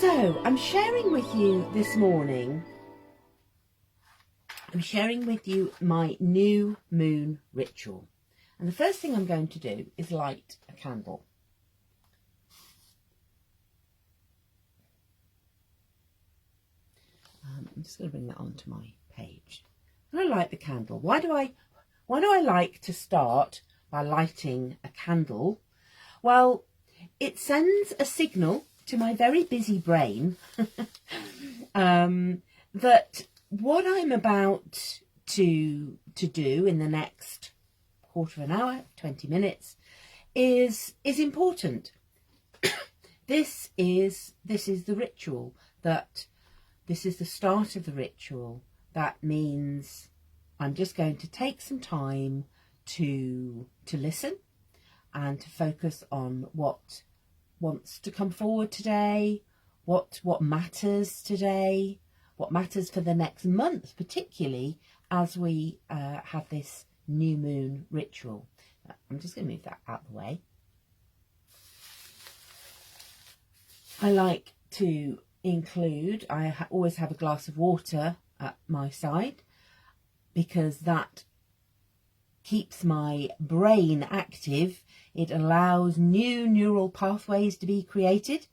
So I'm sharing with you this morning, my new moon ritual. And the first thing I'm going to do is light a candle. I'm just going to bring that onto my page. I'm going to light the candle. Why do I like to start by lighting a candle? Well, it sends a signal to my very busy brain that what I'm about to do in the next quarter of an hour, 20 minutes, is important. This is the ritual. This is the start of the ritual. That means I'm just going to take some time to listen and to focus on what wants to come forward today, what matters today, what matters for the next month, particularly as we have this new moon ritual. I'm just going to move that out of the way. I like to include, always have a glass of water at my side, because that keeps my brain active. It allows new neural pathways to be created.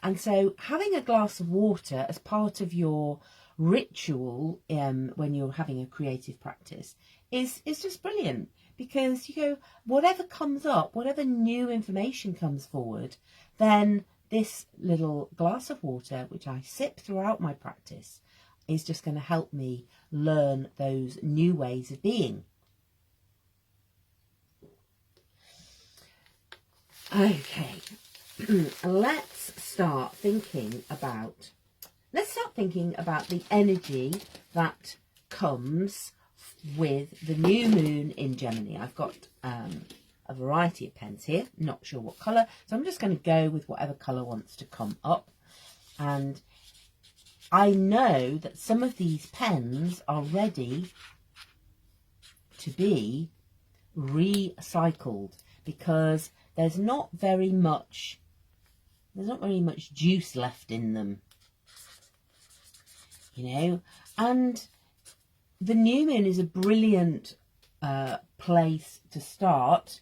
And so having a glass of water as part of your ritual when you're having a creative practice is just brilliant, because you go, whatever comes up, whatever new information comes forward, then this little glass of water, which I sip throughout my practice, is just going to help me learn those new ways of being. Okay, let's start thinking about the energy that comes with the new moon in Gemini. I've got a variety of pens here, not sure what colour, so I'm just going to go with whatever colour wants to come up. And I know that some of these pens are ready to be recycled, because there's not very much juice left in them, you know. And the new moon is a brilliant place to start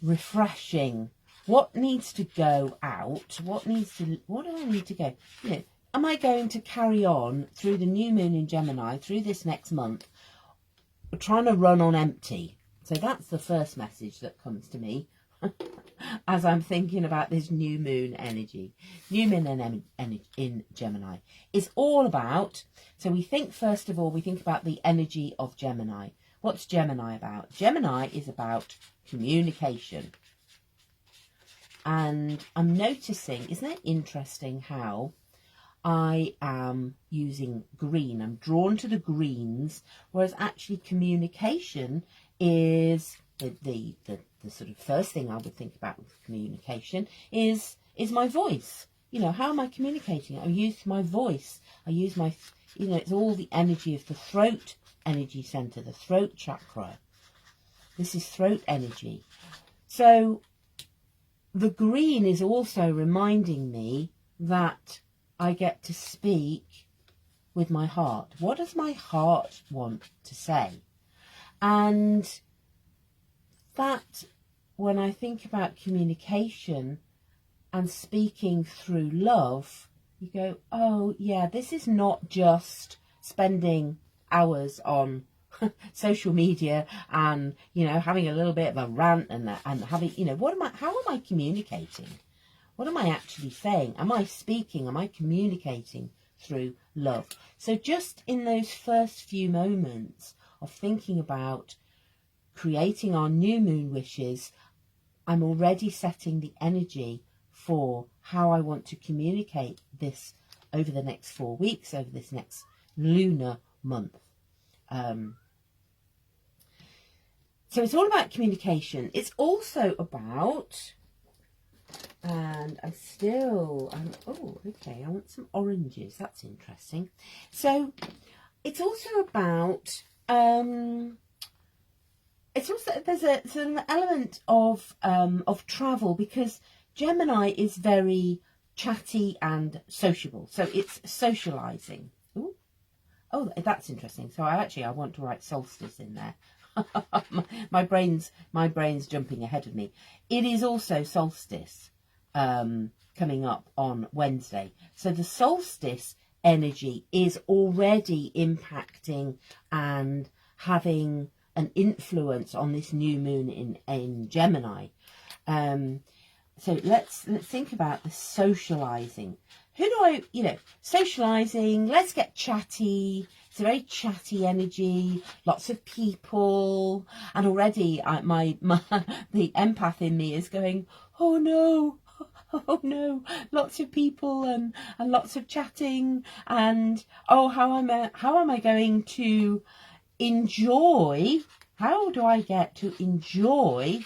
refreshing. What needs to go out? What do I need to go? You know, am I going to carry on through the new moon in Gemini, through this next month, trying to run on empty? So that's the first message that comes to me as I'm thinking about this new moon energy. New moon in Gemini is all about, so we think, first of all, we think about the energy of Gemini. What's Gemini about? Gemini is about communication. And I'm noticing, isn't it interesting how I am using green? I'm drawn to the greens, whereas actually communication is the sort of first thing I would think about with communication is my voice. You know, how am I communicating? I use my voice. I use my, you know, it's all the energy of the throat energy center, the throat chakra. This is throat energy. So the green is also reminding me that I get to speak with my heart. What does my heart want to say? And that, when I think about communication and speaking through love, you go, oh yeah, this is not just spending hours on social media and, you know, having a little bit of a rant and having, you know, how am I communicating? What am I actually saying? Am I speaking? Am I communicating through love? So just in those first few moments of thinking about creating our new moon wishes, I'm already setting the energy for how I want to communicate this over the next 4 weeks, over this next lunar month. So it's all about communication. It's also about, and oh, okay, I want some oranges. That's interesting. So it's also about, it's also, there's an element of travel, because Gemini is very chatty and sociable. So it's socialising. Ooh. Oh, that's interesting. So I want to write solstice in there. my brain's jumping ahead of me. It is also solstice coming up on Wednesday. So the solstice energy is already impacting and having an influence on this new moon in Gemini. So let's think about the socialising. Who do I, socialising, let's get chatty. It's a very chatty energy, lots of people. And already the empath in me is going, oh no, lots of people and lots of chatting. And, oh, how am I going to enjoy, how do I get to enjoy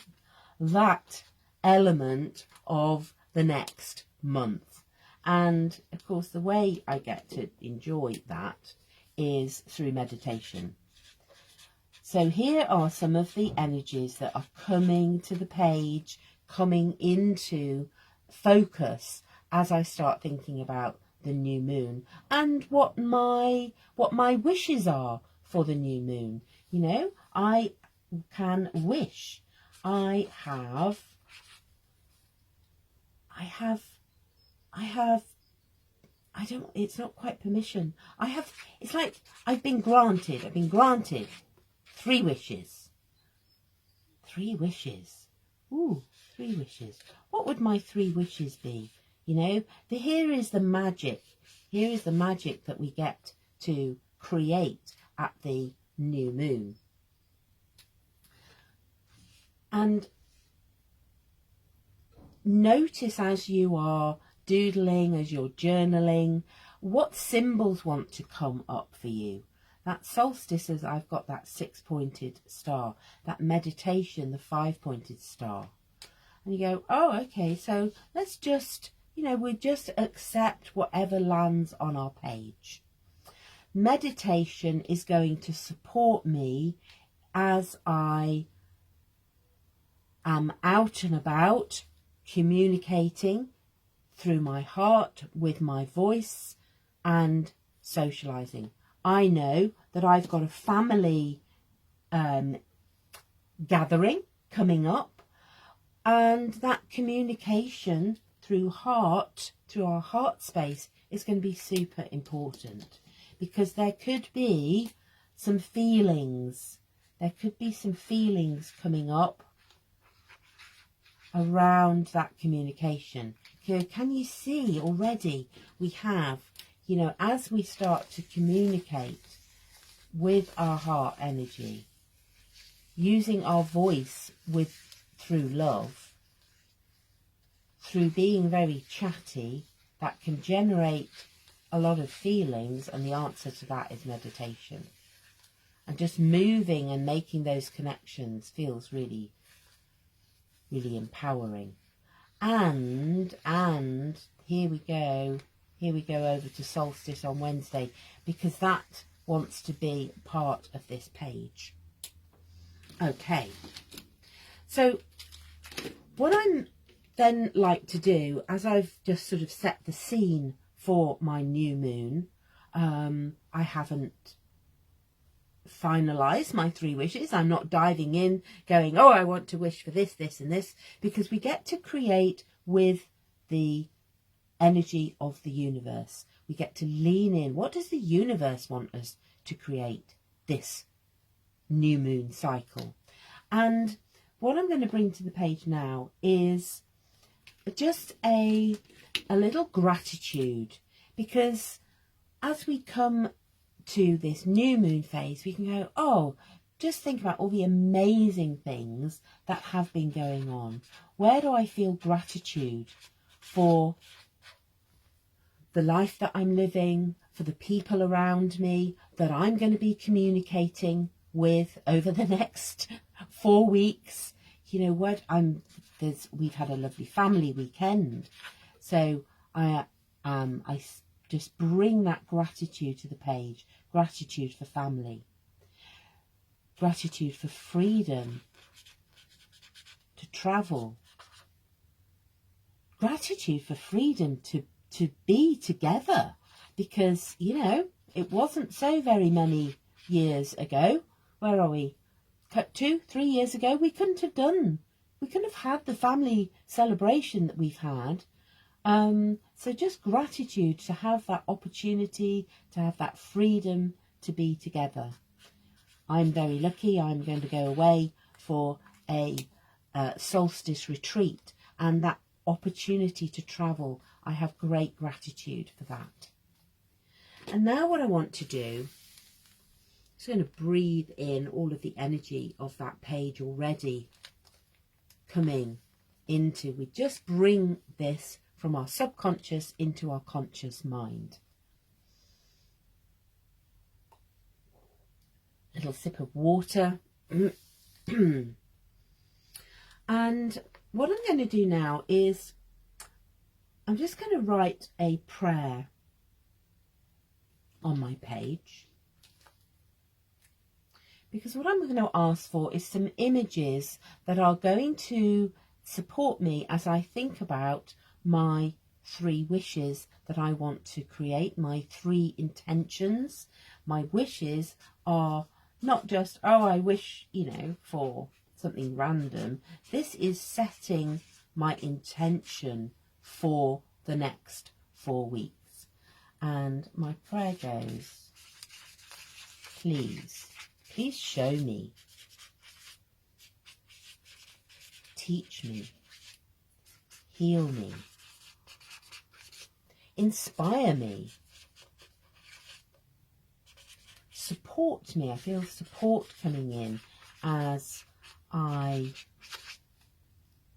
that element of the next month? And of course the way I get to enjoy that is through meditation. So here are some of the energies that are coming to the page, coming into focus as I start thinking about the new moon and what my wishes are for the new moon. I can wish. It's not quite permission. It's like I've been granted 3 wishes. 3 wishes. Ooh, 3 wishes. What would my 3 wishes be? Here is the magic. Here is the magic that we get to create at the new moon. And notice as you are doodling, as you're journaling, what symbols want to come up for you. That solstice, as I've got that 6-pointed star, that meditation, the 5-pointed star. And you go, oh, okay, so let's just, we just accept whatever lands on our page. Meditation is going to support me as I am out and about, communicating through my heart, with my voice, and socialising. I know that I've got a family gathering coming up, and that communication through our heart space, is going to be super important, because there could be some feelings. There could be some feelings coming up around that communication. Can you see already we have, as we start to communicate with our heart energy, using our voice through love, through being very chatty, that can generate a lot of feelings, and the answer to that is meditation. And just moving and making those connections feels really, really empowering. And here we go over to solstice on Wednesday, because that wants to be part of this page. Okay, so what I'm then like to do, as I've just sort of set the scene for my new moon, I haven't finalised my 3 wishes. I'm not diving in going, oh, I want to wish for this, this and this, because we get to create with the energy of the universe. We get to lean in. What does the universe want us to create this new moon cycle? And what I'm going to bring to the page now is just a little gratitude, because as we come to this new moon phase, we can go, oh, just think about all the amazing things that have been going on. Where do I feel gratitude for the life that I'm living, for the people around me that I'm going to be communicating with over the next 4 weeks? We've had a lovely family weekend, so I just bring that gratitude to the page. Gratitude for family, gratitude for freedom to travel, gratitude for freedom to be together, because, you know, it wasn't so very many years ago. Where are we? 2-3 years ago, we couldn't have had the family celebration that we've had. So just gratitude to have that opportunity, to have that freedom to be together. I'm very lucky. I'm going to go away for a solstice retreat, and that opportunity to travel, I have great gratitude for that. And now what I want to do, I'm just going to breathe in all of the energy of that page already coming into, we just bring this from our subconscious into our conscious mind. Little sip of water. And what I'm going to do now is I'm just going to write a prayer on my page, because what I'm going to ask for is some images that are going to support me as I think about my 3 wishes that I want to create, my 3 intentions. My wishes are not just, oh, I wish, you know, for something random. This is setting my intention for the next 4 weeks. And my prayer goes, please show me, teach me, heal me, inspire me, support me. I feel support coming in as I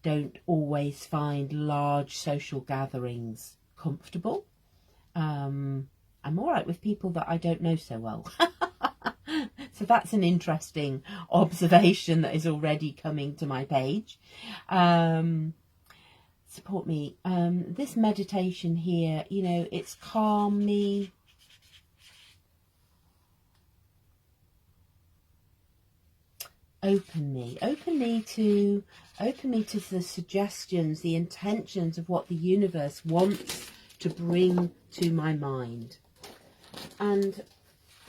don't always find large social gatherings comfortable. I'm all right with people that I don't know so well. So that's an interesting observation that is already coming to my page. Support me. This meditation here, you know, it's calm me. Open me to the suggestions, the intentions of what the universe wants to bring to my mind. And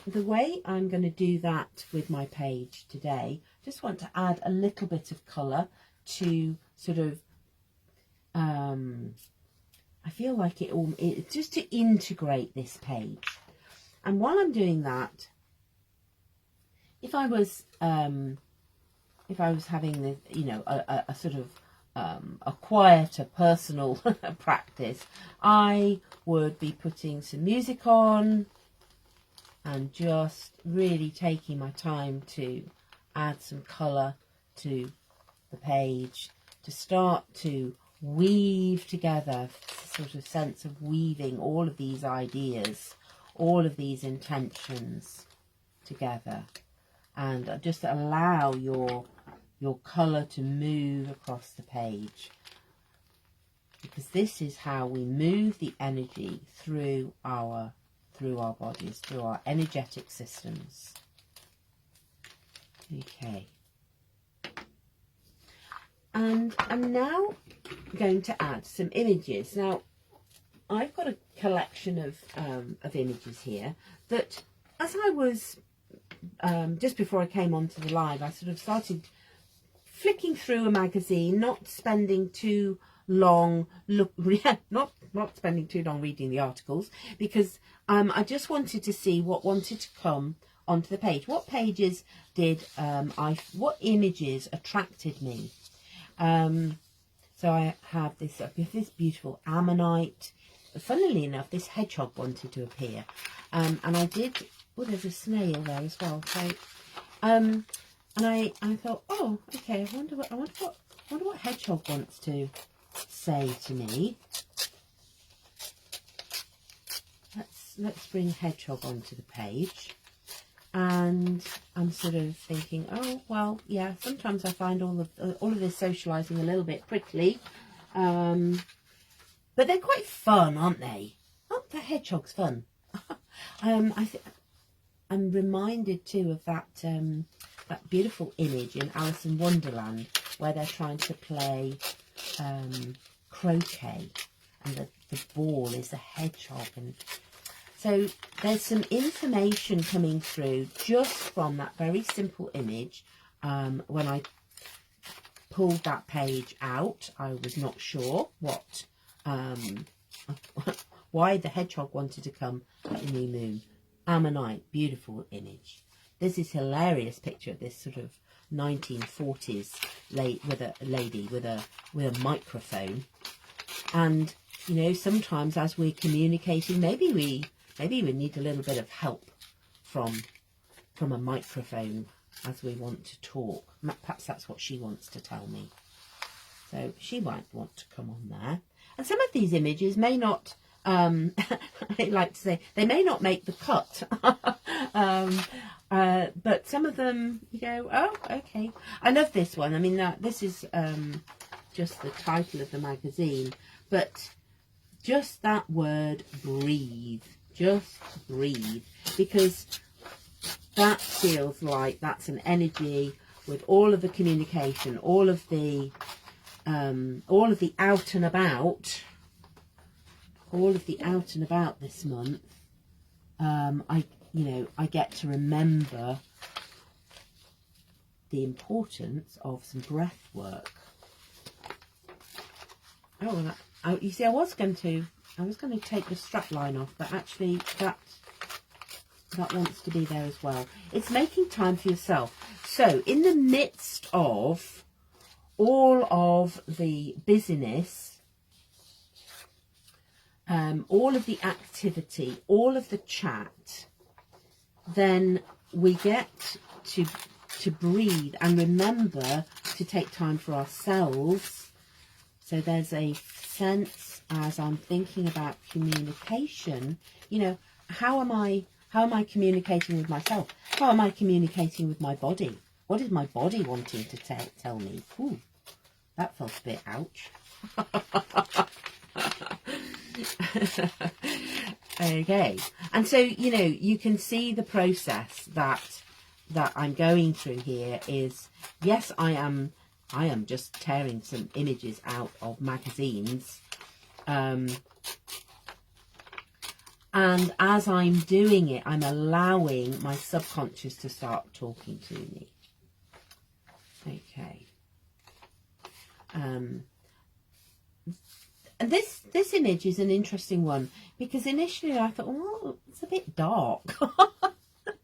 the way I'm going to do that with my page today, just want to add a little bit of colour to sort of, I feel like it just to integrate this page. And while I'm doing that, if I was having the, you know, a sort of a quieter personal practice, I would be putting some music on and just really taking my time to add some colour to the page, to start to weave together, sort of sense of weaving all of these ideas, all of these intentions together, and just allow your colour to move across the page, because this is how we move the energy through our bodies, through our energetic systems. Okay. And I'm now going to add some images. Now, I've got a collection of images here that, as I was, just before I came onto the live, I sort of started flicking through a magazine, not spending too long not spending too long reading the articles, because I just wanted to see what wanted to come onto the page. What pages did what images attracted me? So I have this beautiful ammonite. Funnily enough, this hedgehog wanted to appear, and I did. Oh, there's a snail there as well. So, and I thought, oh, okay. I wonder what hedgehog wants to say to me. Let's bring hedgehog onto the page. And I'm sort of thinking, oh, well, yeah, sometimes I find all of this socialising a little bit prickly, but they're quite fun, aren't they? Aren't the hedgehogs fun? I'm reminded too of that beautiful image in Alice in Wonderland where they're trying to play croquet, and the ball is a hedgehog. And so there's some information coming through just from that very simple image. When I pulled that page out, I was not sure what why the hedgehog wanted to come at the new moon. Ammonite, beautiful image. There's this hilarious picture of this sort of 1940s with a lady with a microphone. And you know, sometimes as we're communicating, maybe we need a little bit of help from a microphone as we want to talk. Perhaps that's what she wants to tell me. So she might want to come on there. And some of these images may not, I like to say, they may not make the cut. But some of them, you go, oh, okay. I love this one. I mean, this is just the title of the magazine. But just that word, breathe. Just breathe. Because that feels like that's an energy with all of the communication, all of the out and about, this month. I get to remember the importance of some breath work. Oh, you see, I was going to take the strap line off, but actually that wants to be there as well. It's making time for yourself. So in the midst of all of the busyness, all of the activity, all of the chat, then we get to breathe and remember to take time for ourselves. So there's a sense, as I'm thinking about communication, you know, how am I communicating with myself? How am I communicating with my body? What is my body wanting to tell me? Ooh, that felt a bit ouch. Okay. And so, you know, you can see the process that I'm going through here is, yes, I am just tearing some images out of magazines. And as I'm doing it, I'm allowing my subconscious to start talking to me. Okay. And this image is an interesting one because initially I thought, well, it's a bit dark.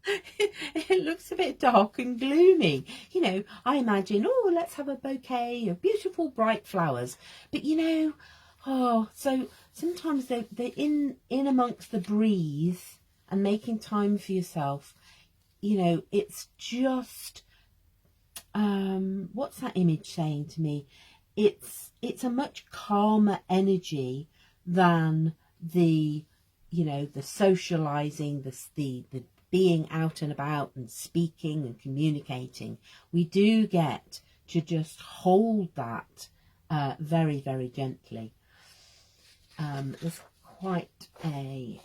It looks a bit dark and gloomy. You know, I imagine, oh, let's have a bouquet of beautiful bright flowers. But you know, oh, so sometimes they're in amongst the breathe and making time for yourself. You know, it's just, what's that image saying to me? It's a much calmer energy than the, you know, the socializing, the being out and about and speaking and communicating. We do get to just hold that very, very gently. There's quite a,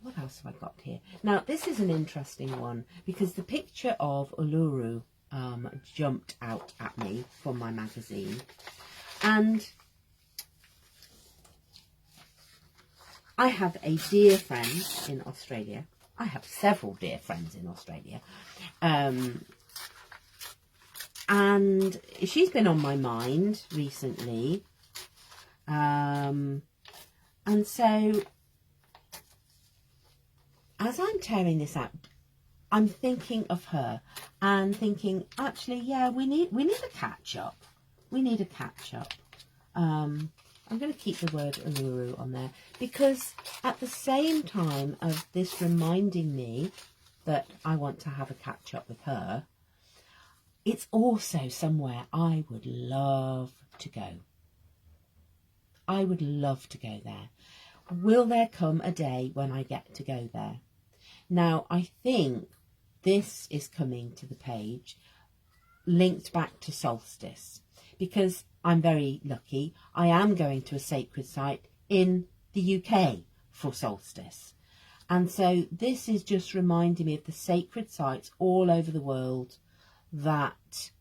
what else have I got here? Now, this is an interesting one because the picture of Uluru jumped out at me from my magazine. And I have a dear friend in Australia. I have several dear friends in Australia. And she's been on my mind recently. And so as I'm tearing this out, I'm thinking of her and thinking, actually, yeah, we need a catch up. We need a catch up. I'm going to keep the word Uluru on there because at the same time of this reminding me that I want to have a catch up with her, it's also somewhere I would love to go. I would love to go there. Will there come a day when I get to go there? Now, I think this is coming to the page linked back to Solstice because I'm very lucky. I am going to a sacred site in the UK for Solstice. And so this is just reminding me of the sacred sites all over the world that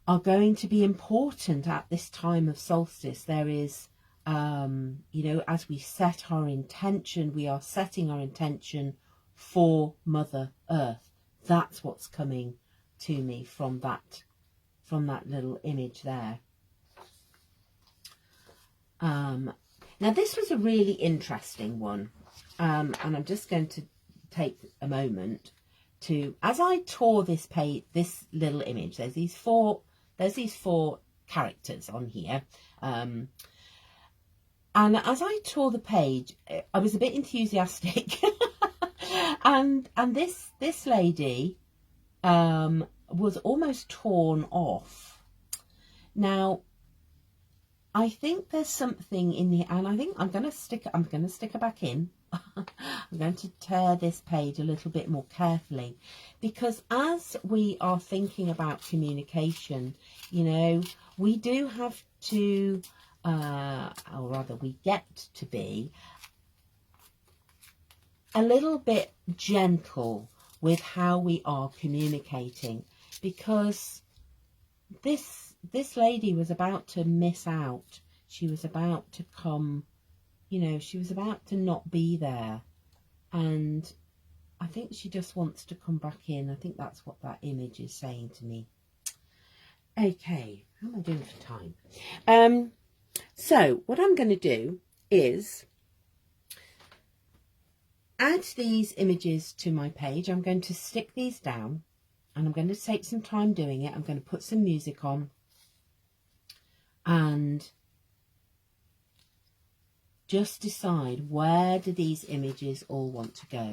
are going to be important at this time of solstice. There is, you know, as we set our intention, we are setting our intention for Mother Earth. That's what's coming to me from that little image there. Now this was a really interesting one, and I'm just going to take a moment to, as I tore this page, this little image, there's these four characters on here, and as I tore the page, I was a bit enthusiastic, and this lady was almost torn off. Now, I think there's something in here, and I think I'm going to stick her back in. I'm going to tear this page a little bit more carefully, because as we are thinking about communication, you know, we do have to, or rather we get to be a little bit gentle with how we are communicating, because this lady was about to miss out. She was about to come, you know, she was about to not be there. And I think she just wants to come back in. I think that's what that image is saying to me. Okay, how am I doing for time? So what I'm going to do is add these images to my page. I'm going to stick these down, and I'm going to take some time doing it. I'm going to put some music on and just decide, where do these images all want to go,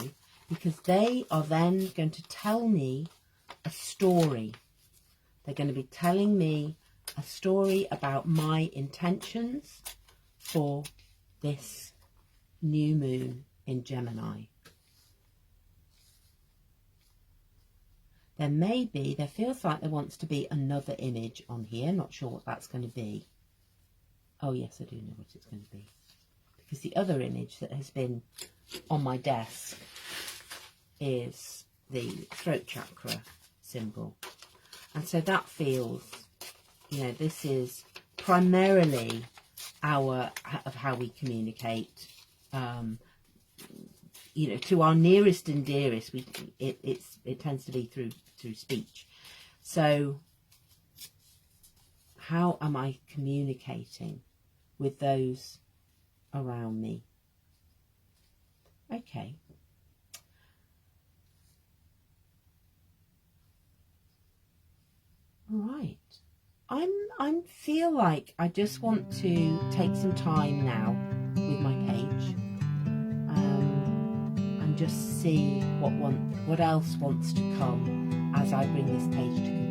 because they are then going to tell me a story. They're going to be telling me a story about my intentions for this new moon in Gemini. There feels like there wants to be another image on here. Not sure what that's going to be. Oh yes, I do know what it's going to be, because the other image that has been on my desk is the throat chakra symbol. And so that feels, you know, this is primarily of how we communicate, you know, to our nearest and dearest. It tends to be through speech. So how am I communicating with those around me? Okay. Right. I feel like I just want to take some time now with my page, and just see what else wants to come as I bring this page to conclusion.